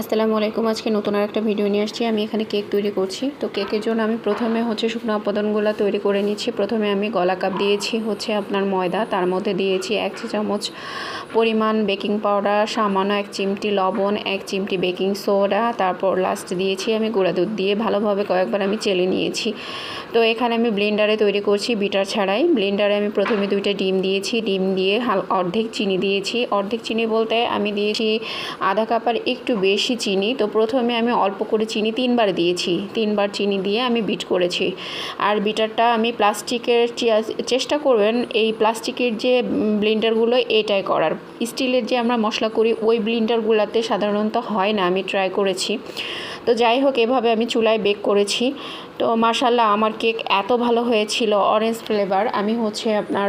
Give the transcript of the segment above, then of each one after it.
আসসালামু আলাইকুম। আজকে নতুন আরেকটা ভিডিও নিয়ে আসছি। আমি এখানে কেক তৈরি করছি। তো কেকের জন্য আমি প্রথমে শুকনো উপাদানগুলো তৈরি করে নিচ্ছি। প্রথমে আমি গলা কাপ দিয়েছি আপনার ময়দা, তার মধ্যে দিয়েছি 1 চা চামচ পরিমাণ বেকিং পাউডার, সামান্য 1 চিমটি লবণ, 1 চিমটি বেকিং সোডা, তারপর লাস্ট দিয়েছি আমি গুঁড়া দুধ দিয়ে ভালোভাবে কয়েকবার আমি চেলে নিয়েছি। তো এখানে আমি ব্লেন্ডারে তৈরি করছি, বিটার ছাড়াই। ব্লেন্ডারে আমি প্রথমে 2টা ডিম দিয়েছি, ডিম দিয়ে অর্ধেক চিনি দিয়েছি। অর্ধেক চিনি বলতে আমি দিয়েছি আধা কাপের একটু বেশি চিনি। তো প্রথমে আমি অল্প করে চিনি 3বার দিয়েছি, 3বার চিনি দিয়ে আমি বিট করেছি। আর বিটারটা আমি প্লাস্টিকের, চেষ্টা করবেন এই প্লাস্টিকের যে ব্লেন্ডারগুলো এটাই করার। স্টিলের যে আমরা মশলা করি ওই ব্লেন্ডারগুলোতে সাধারণত হয় না, আমি ট্রাই করেছি। তো যাই হোক, এভাবে আমি চুলায় বেক করেছি। তো মাশাআল্লাহ আমার কেক এত ভালো হয়েছিল, অরেঞ্জ ফ্লেভার। আমি আপনার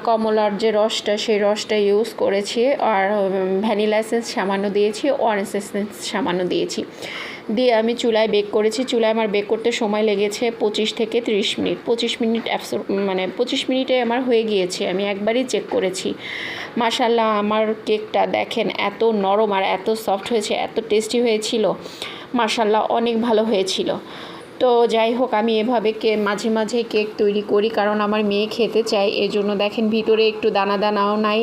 কমলার যে রসটা সেই রসটা ইউজ করেছি, আর ভ্যানিলা এসেন্স সামান্য দিয়েছি, অরেঞ্জ এসেন্স সামান্য দিয়েছি, দিয়ে আমি চুলায় বেক করেছি। চুলায় আমার বেক করতে সময় লেগেছে 25 থেকে 30 মিনিট। 25 মিনিট 25 মিনিটে আমার হয়ে গিয়েছে, আমি একবারই চেক করেছি। মাশাআল্লাহ আমার কেকটা দেখেন এত নরম আর এত সফট হয়েছে, এত টেস্টি হয়েছিল। মাশাআল্লাহ অনেক ভালো হয়েছিল। তো যাই হোক, আমি এভাবে মাঝে মাঝে কেক তৈরি করি, কারণ আমার মেয়ে খেতে চায়। এজন্য দেখেন ভিতরে একটু দানা দানাও নাই,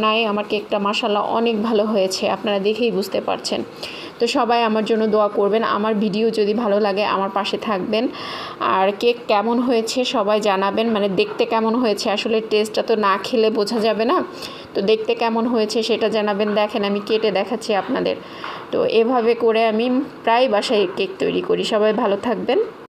নাই। আমার কেকটা মাশাআল্লাহ অনেক ভালো হয়েছে, আপনারা দেখেই বুঝতে পারছেন। তো সবাই আমার জন্য দোয়া করবেন, আমার ভিডিও যদি ভালো লাগে আমার পাশে থাকবেন। আর কেক কেমন হয়েছে সবাই জানাবেন, মানে দেখতে কেমন হয়েছে, আসলে টেস্টটা তো না খেলে বোঝা যাবে না। তো দেখতে কেমন হয়েছে সেটা জানাবেন। দেখেন আমি কেটে দেখাচ্ছি আপনাদের। তো এভাবে করে আমি প্রায় বাসায় কেক তৈরি করি। সবাই ভালো থাকবেন।